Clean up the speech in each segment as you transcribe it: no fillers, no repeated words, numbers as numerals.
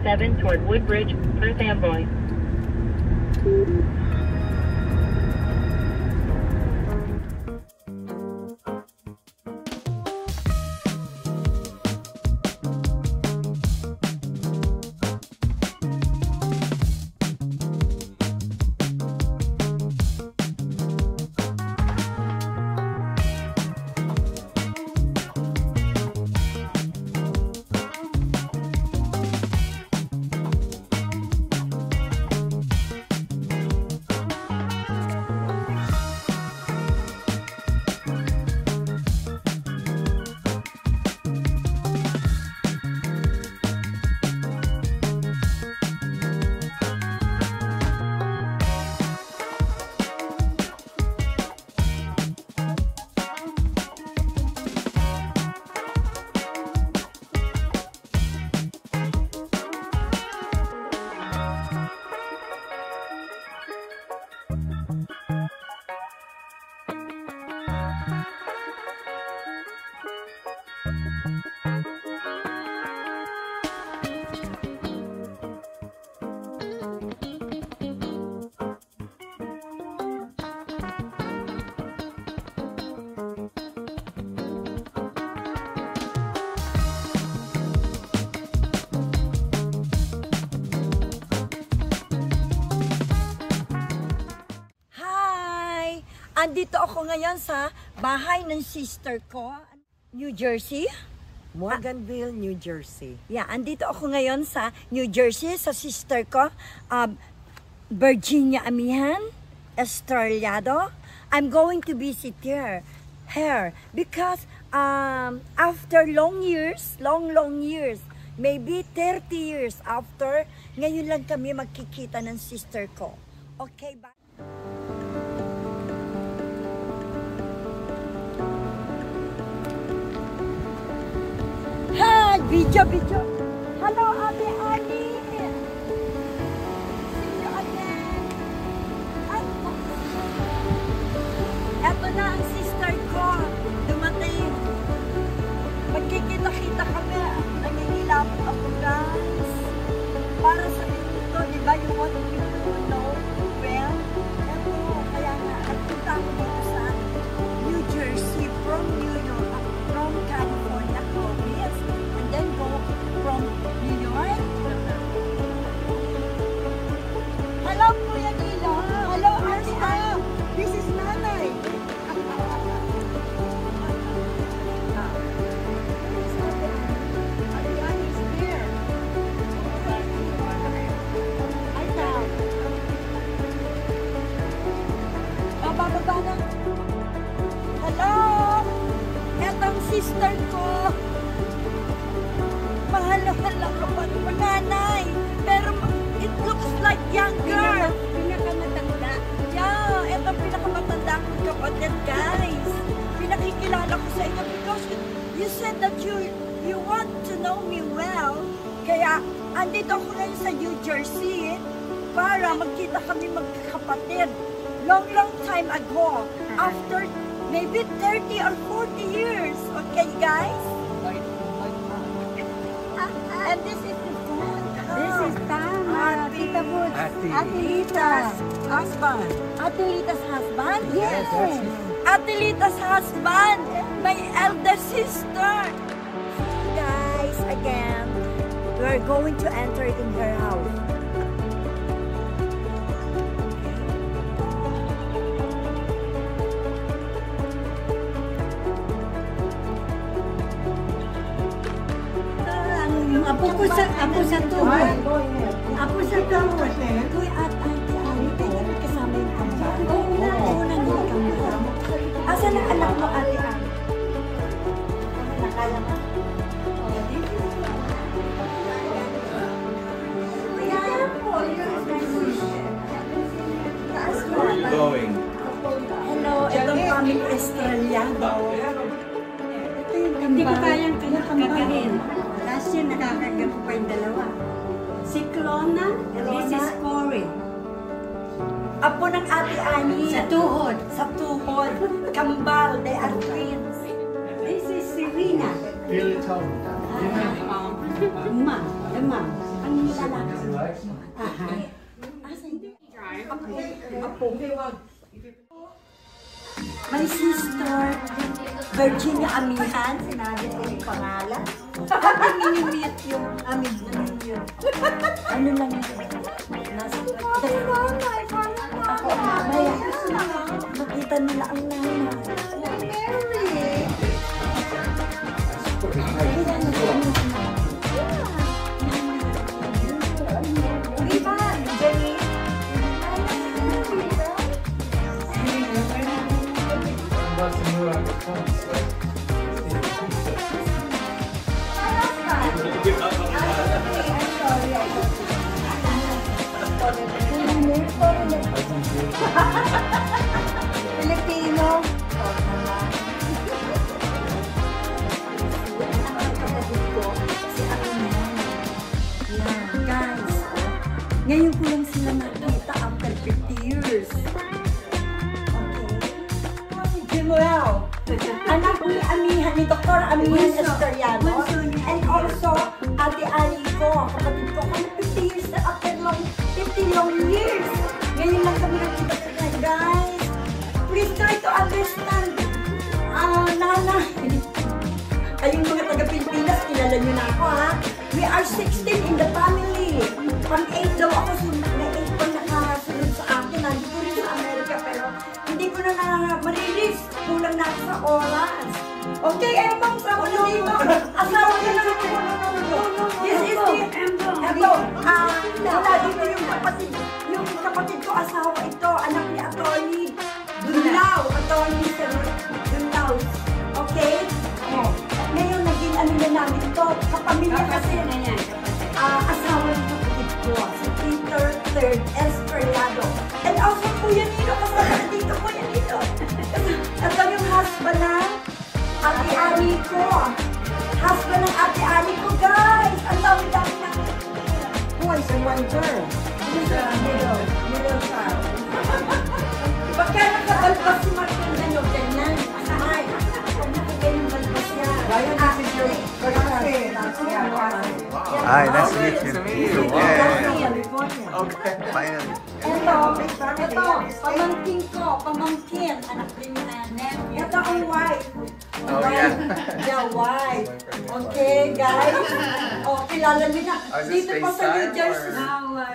7 toward Woodbridge, Perth Amboy. Andito ako ngayon sa bahay ng sister ko, New Jersey. Morganville, New Jersey. Yeah, andito ako ngayon sa New Jersey sa sister ko, Virginia Amihan Estrellado. I'm going to visit her because after long years, maybe 30 years after, ngayon lang kami magkikita ng sister ko. Okay, bye. Hi, video. Hello, Ate Annie. See you again. Eto na ang sister ko. Dumating. Magkikita-kita kami. Nangingilapot ako, guys. Para sa ito, di ba? You want people to know well. Eto, kaya nga, nagpunta ako dito sa New Jersey from New York, from California, Columbia, and then go from New York. Hello, Kuya Nilo. Hello, Arsta. This is Nanay. Bababa na. Hello! Etong sister ko. Mahal-mahal ako pa ng nanay. Pero it looks like younger. Pinakamatanda. Yeah, etong pinakamatanda akong kapatid, guys. Pinakikilala ko sa inyo because you said that you want to know me well. Kaya andito ako ngayon sa New Jersey para magkita kami magkakapatid. Long time ago, after maybe 30 or 40 years. Okay, guys? And this is the food. This is Tama. Tita Boots. Ate Lita's husband. Ate Lita's husband? Yes. Ate Lita's husband. My elder sister. Guys, again, we're going to enter in her house. Apo sa tuhod. Apo sa tuhod. Kuya at Auntie Annie, pwede mo kasama yung kambal? Oo, nandun kambal. Asan ang anak mo, Ate Annie? Nakala mo? Where are you going? Hello, itong family Estrellado. Hindi ko kayang kakain. Last year, nakakagap ko pa yung dalawa. Si Clona, and this is Corin. Apo ng Ate Annie. Sa tuhod. Sa tuhod. Kambal, they are twins. This is Serena. Really tall. Ma, the mom. Ang lalaki. Aha. Apo. My sister, Virginia Amihan, sinabi ko yung pangalan. Kapag minimit yung amin yun. Ano lang yun? Ako, mamaya. Makita nila ang nanay. Mary! Diba, Jenny? Filipino. Guys, ngayon ko lang sila nakita after 50 years. Anak ni Amihan, ni Dr. Amihan Esteriano, and also Ate Ali ko, kapatid ko, kami 50 years na after 50 long years. Ngayon lang kami nakita sila, guys. Please try to understand. Nanay, kayong mga taga-Pilipinas, kilala nyo na ako, ha? We are 16 in the family. Pang-8 daw ako, na-8 pa nakasunod sa akin. Nandito rin sa Amerika, pero hindi ko na ma-release. Kulang na ako sa oras. Okay, Embong, sa ako na dito. Asawa ko na ako. This is the Embong. Ito, wala dito yung kapatid ko, asawa ito, anak ni Atty. Dunlaw. Atty. Dunlaw. Okay? Ngayon, naging ano na namin ito. Kapamilya kasi. Asawa ng kapatid ko, si Peter III Esteriano. And also, Kuya Nino, kasama na dito, Kuya Nino. Ito yung husband ng Ate Ali ko. Husband ng Ate Ali ko, guys. Ang dami-dami na. Boys and one girl. Middle child. Pagka nakabalbas si Martin na yung ganyan. Ay, pag nakagay yung balbas niya. This is your birthday. Hi, nice to meet you. Okay. Finally. Ito, pamangkin ko, anak rin ni Nanay. Ito ang wife. Oh, yeah. The wife. Okay, guys. Oh, kilala niyo na. Dito pa sa New Jersey.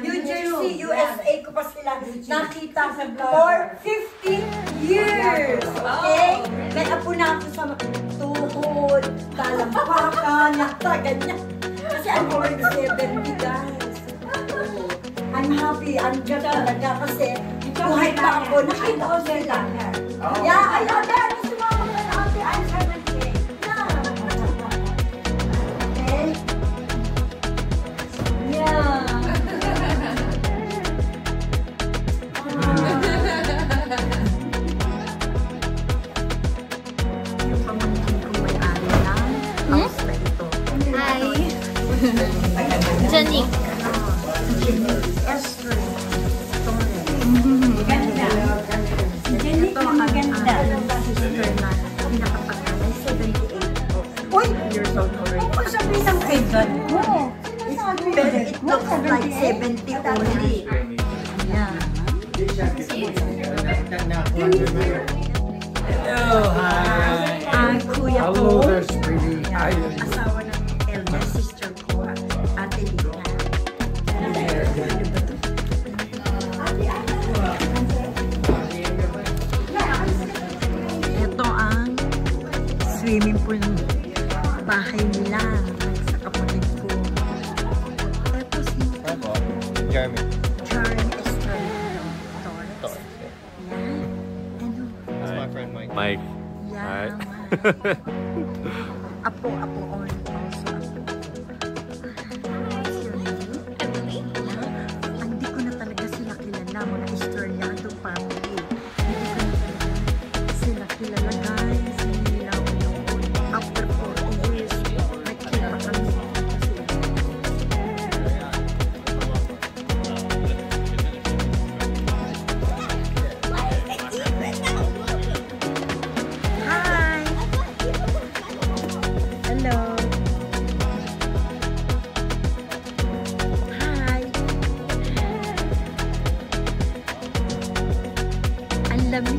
New Jersey, USA ko pa sila nakita for 50 years. Okay? May apo na ako sa tuhod, talampakan, yata, ganyan. Kasi I'm going to 70, guys. I'm happy, I'm just talaga kasi buhay pa ako, nakita ko sila. Yeah, ayaw na, ano sumama ka na ate, I'm 70. Okay? Yeah. Yung pamangkin ko may-ari ng house na ito. Hi. Jenny. Ito ang maganda. Pinakapanganay, 78. Uy! Years old already. Kung sabihin ng kaigan mo. Pero it looks like 70 only. Yeah. Hello, hi. Ang kuya ko. Hello there, sweetie. How you doing? Asawa ng elder sister ko, Ate Lina. Ito ang swimming pool ng bahay nila sa kapatid ko. Ito si Jeremy. Jeremy Esteriano Torres. Yan. Ano? That's my friend Mike. Mike. Yan. Apo also. What's your name? Hindi ko na talaga sila kilala. Mga Esteriano family. Hindi ko na talaga sila kilala, guys. Hindi lang noon. After 40 years, nagkita kami sa Hi! Hello! lamig.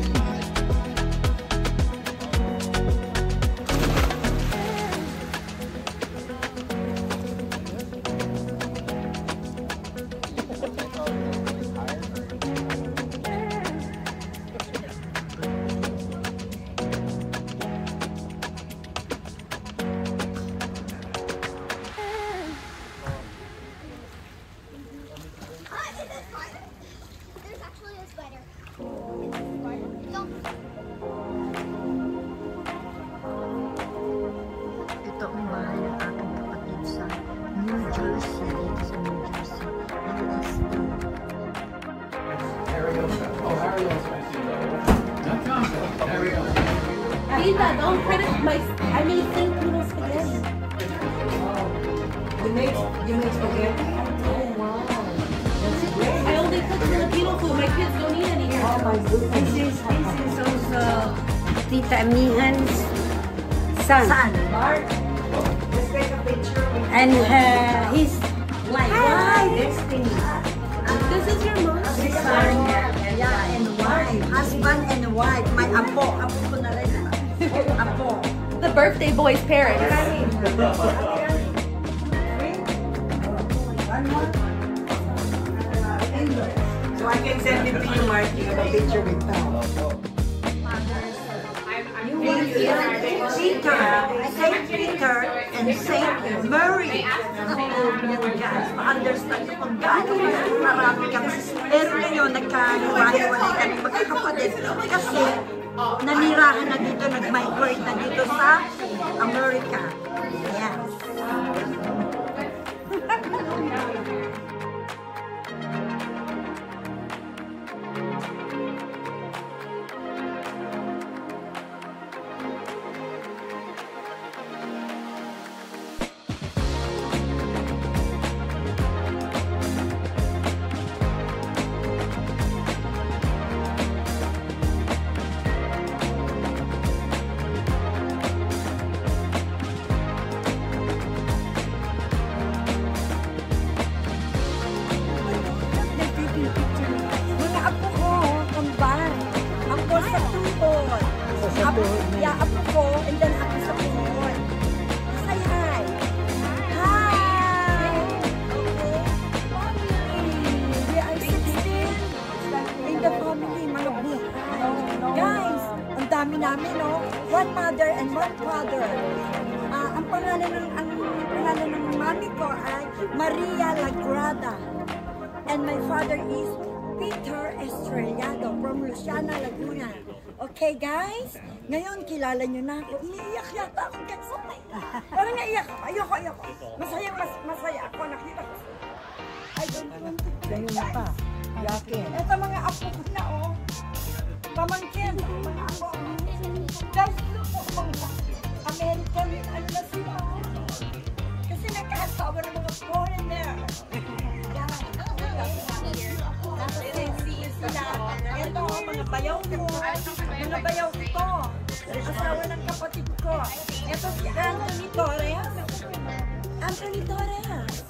There's actually a spider. Ito ang bahay ng aking kapatid sa New Jersey. Dito sa New Jersey. Tita, don't credit my. I made Filipino spaghetti. You make spaghetti? Oh wow, that's great. I only cook Filipino food. My kids don't eat any. Oh my goodness. This is also Tita Amihan's son. Mark, let's take a picture. And his wife. Destiny. This is your mom. Yeah, and wife. Husband and wife. My apo. Apo ko na rin. Apo. The birthday boy's parents. So I can send it to you, Mark. You have a picture with Tom. Saint Peter and Saint Mary. Yan guys, ma-understand ko kung gaano marami kami. Pero ngayon, nagkahiwa-hiwalay kami magkakapatid kasi nanirahan na dito, nag-migrate na dito sa America. Yes. Mga apo ko, combine. Ako sa tuhod. Yeah, apo ko, and then ako sa tuhod. Say hi. Hi! Okay. We are 16 in the family, mga buhay. Guys, ang dami namin, no? One mother and one father. Ang pangalan ng mami ko ay Maria Lagrada. And my father is Peter Estrellado from Luciana, Laguna. Okay, guys? Ngayon, kilala nyo na ako. Umiiyak yata ako, guys. Parang naiyak ako. Ayoko. Masaya ako. Nakita ko. I don't want to. Ganyan pa. Yakin. Ito mga apo ko na, oh. Pamangkin. Mga apo. Guys, look po, mga American, ano na sila. Kasi nagkaasawa ng mga foreigner. Ito, mga bayaw ko. Mga bayaw ko. Asawa ng kapatid ko. Ito si Anthony Torres. Anthony Torres.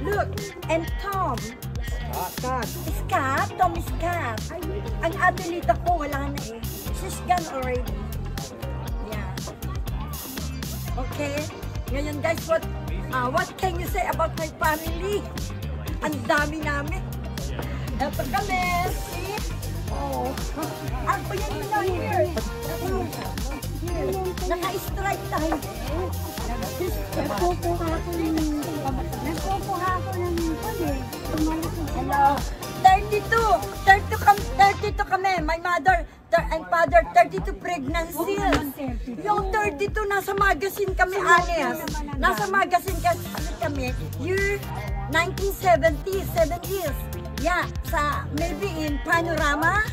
Look, and Tom. Scott. Tom Scott. Ang adelita ko, wala na eh. She's gone already. Yeah. Okay. Ngayon guys, what can you say about my family? Ang dami namin. Ito kami. See? Oh. Ang pa yan yun lang here. Naka-strike tayo. Nagpupuha ko ng Hello. 32 kami. My mother and father, 32 pregnancies. Yung 32, nasa magazine kami, honest. Nasa magazine kami. Year 1970, 7 years. Yeah, maybe in Panorama,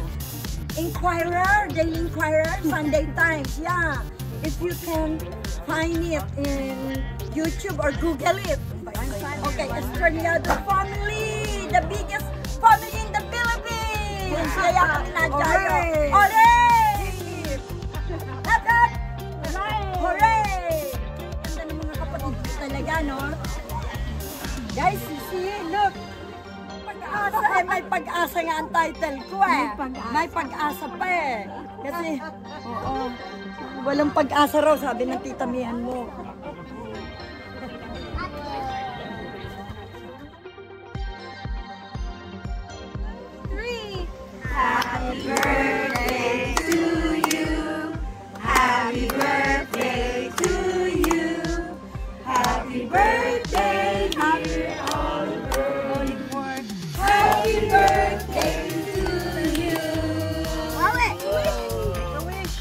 Inquirer, Daily Inquirer, Sunday Times. Yeah, if you can find it in YouTube or Google it. Okay, Estrellado family, the biggest family in the Philippines. Kaya kami nadyayo. Hooray! Lahat! Hooray! Ganda ng mga kapatid talaga, no? Guys, you see, look. Pag-asa and my pag-asa nga ang title ko eh. May pag-asa pa eh. Kasi, oo, walang pag-asa raw, sabi ng tita Mian mo. Happy birthday to you. Happy birthday to you. Happy birthday, dear Oliver. Happy birthday to you. Wish.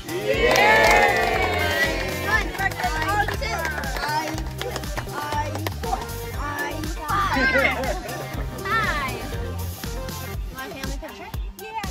Hi. Want a family picture? Yeah.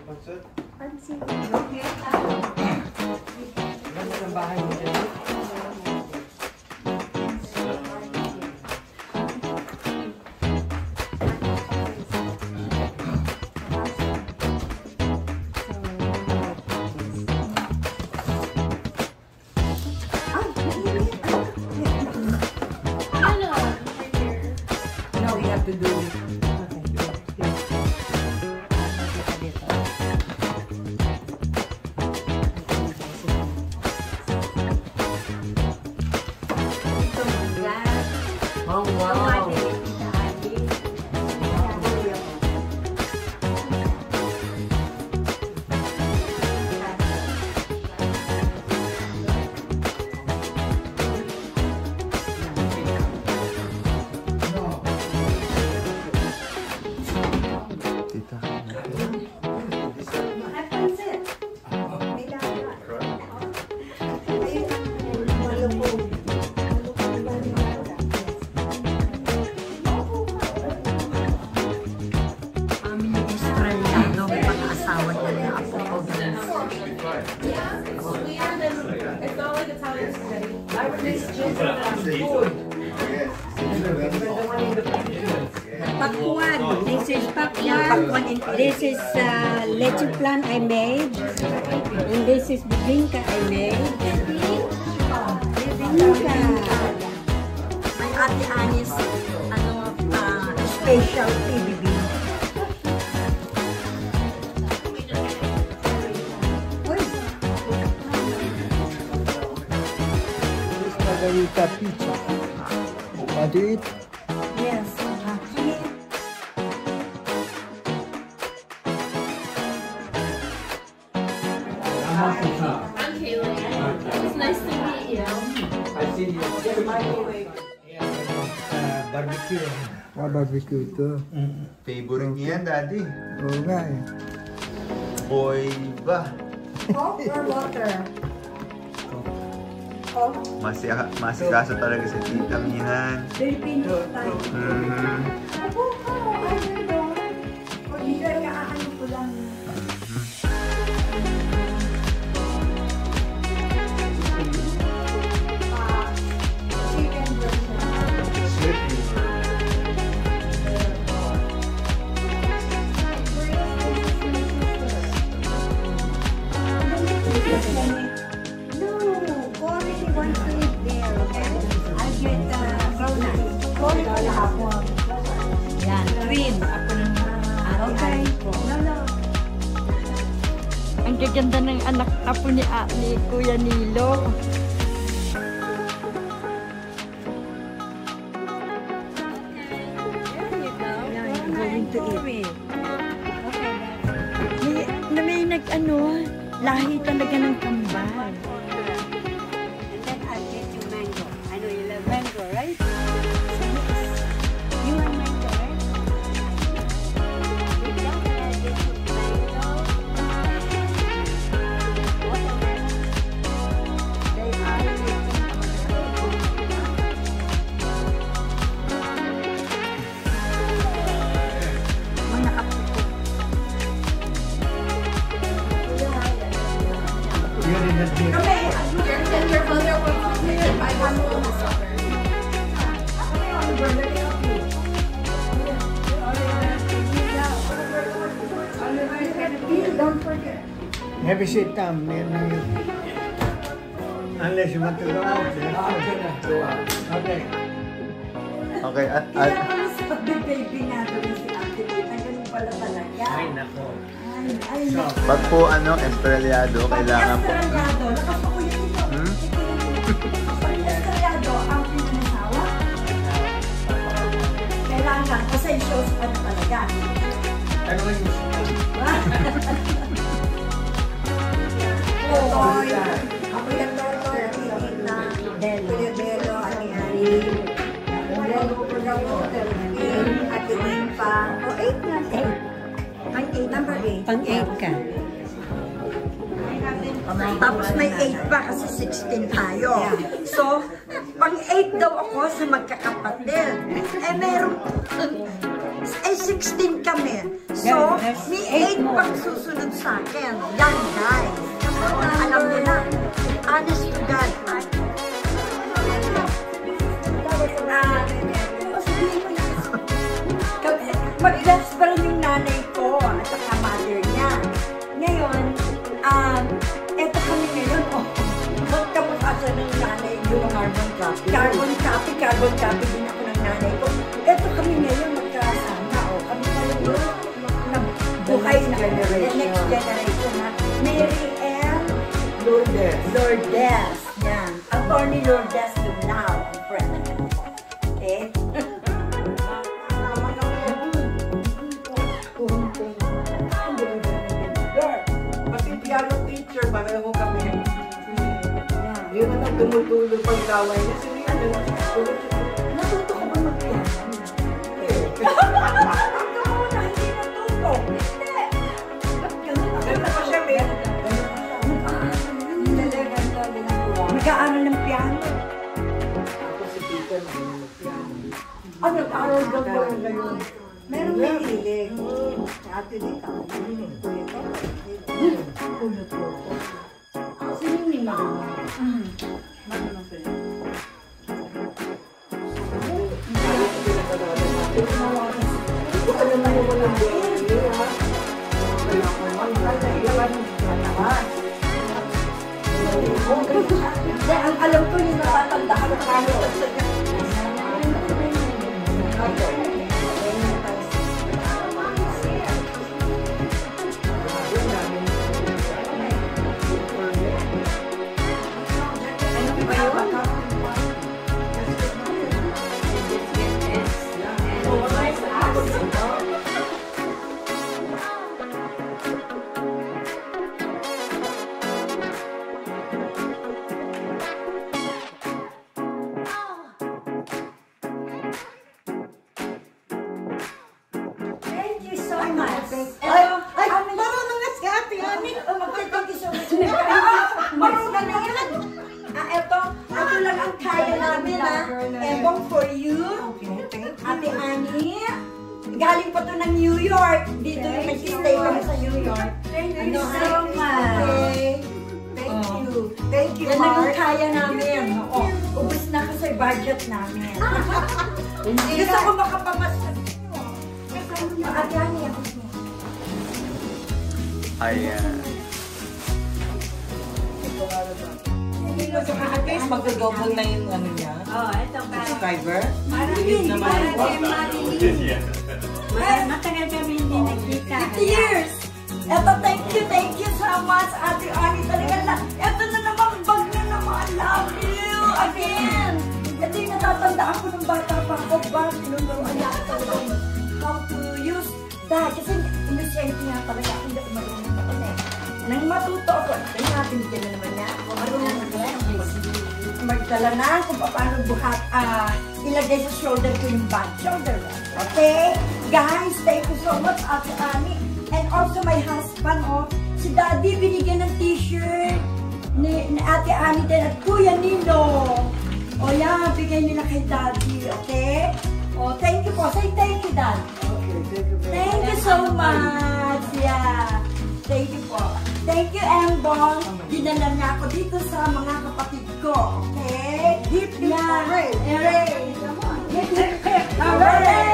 Picture. 'Pakwan. This is Pakwan. This is leche flan I made. And this is bibingka I made. Bibingka. May Ate Anis, specialty bibingka. Margarita pizza. Want to eat? Yes. I'm Kaylee. It's nice to meet you. Barbecue. Barbecue ito. Favorite niya yan, Daddy. Oo nga eh. Boy ba? Coke or water? Coke. Masikaso talaga si Tita Mihan. Filipino style. Ako, I don't know. O, hindi ka ano ko lang. Chicken version. No, Cory, he wants to eat there, okay? I'll get donut. Cory, yan, cream. Okay. Ang gaganda ng anak apo ni Kuya Nilo. Going to eat. May lahi talaga ng kambal. And then I'll get you mango. I know you love mango, right? You want mango, right? If not, I'll get you mango. Watermelon. They are Mga apo ko. Your mother will come here and buy one for the summer. Don't forget. Have a sit down. Unless you want to go out. Okay. Okay, at Baby nga doon si Ate Tita. Ganun pala talaga. Ay, nako. Ay, nako. pag po estrelyado, kailangan po. Estrelyado, nakasukuyin ito. Pag estrelyado, ang pinanasawa. Kailangan, kasi shows pa na talaga. Ano yung Toy. Ako yung Toy, Tita. Kuya Belo, Ani-Ani. Ate Nimpa. O, 8 na. 8. Number 8. pang-8 ka. Tapos may 8 pa kasi 16 tayo. So, pang-8 daw ako sa magkakapatid. Meron, 16 kami. So, may 8 pang susunod sa akin. Yan, guys. Alam niyo na. Honest to God. Mag-best friend yung nanay ko at saka mother niya. Ngayon, eto kami ngayon, magkamukha siya ng nanay yung carbon copy din ako ng nanay ko. Eto kami ngayon, magkasama, kami pa yung buhay na the next generation na Mary Ann Lourdes. Yan. Attorney Lourdes yung now, ang friend. Okay? Piano teacher, pareho kami. Yun na tumutulong pag-gaway niya. Sino yan? Natuto ko ba mag-piano? Hindi natuto. Hindi. Ganda pa siya, may. Nag-aaral ng piano. Ako si Peter, piano. Nag-aaral daw po ngayon. Meron may hilig. Ate Dita. Sino ni Mama? Ano naman yung walang buwan niya, ha? Ang alam ko yung natatandaan ko kami. Thank you so much. Ay, marunong nga si Ate Ani. Mag-thank you so much. Marunong na yan. Ito lang ang kaya namin, Ebong for you. Ate Ani. Galing pa to ng New York. Dito yung nag-stay kami sa New York. Thank you so much. Okay. Thank you, yan ang kaya namin. Ubus na kasi budget namin. Gusto ko makapamasal. Ate Ani, ako niya. Ayan. Guys, mag-double na yung ano niya. Oh, ito ka. Subscriber. Marilyn. Matagal kami hindi nagkita. 50 years! Eto, thank you so much, Ate Ani. Talaga na, eto na naman, bag na naman. Love you again! Ito yung natatandaan ko ng bata pa ko. Bag, tinuturuan niya ako talagang how to use that. Kasi inosente niya talaga. Hindi ko marunong na ako. Nang matuto ako, tingnan natin, din na naman niya. Marunong na kaya. Magdala na kung paano buhat, ilagay sa shoulder ko yung bag. Shoulder bag. Okay? Guys, thank you so much, Ate Ani. And also my husband, si Daddy binigyan ng t-shirt ni Ate Ani din at Kuya Nino. O yan, bigay nila kay Daddy, okay? O, thank you po. Say thank you, Dad. Thank you so much. Yeah. Thank you po. Thank you, Embong. Dinala niya ako dito sa mga kapatid ko, okay? Hip na. Hooray! Hooray! Hooray!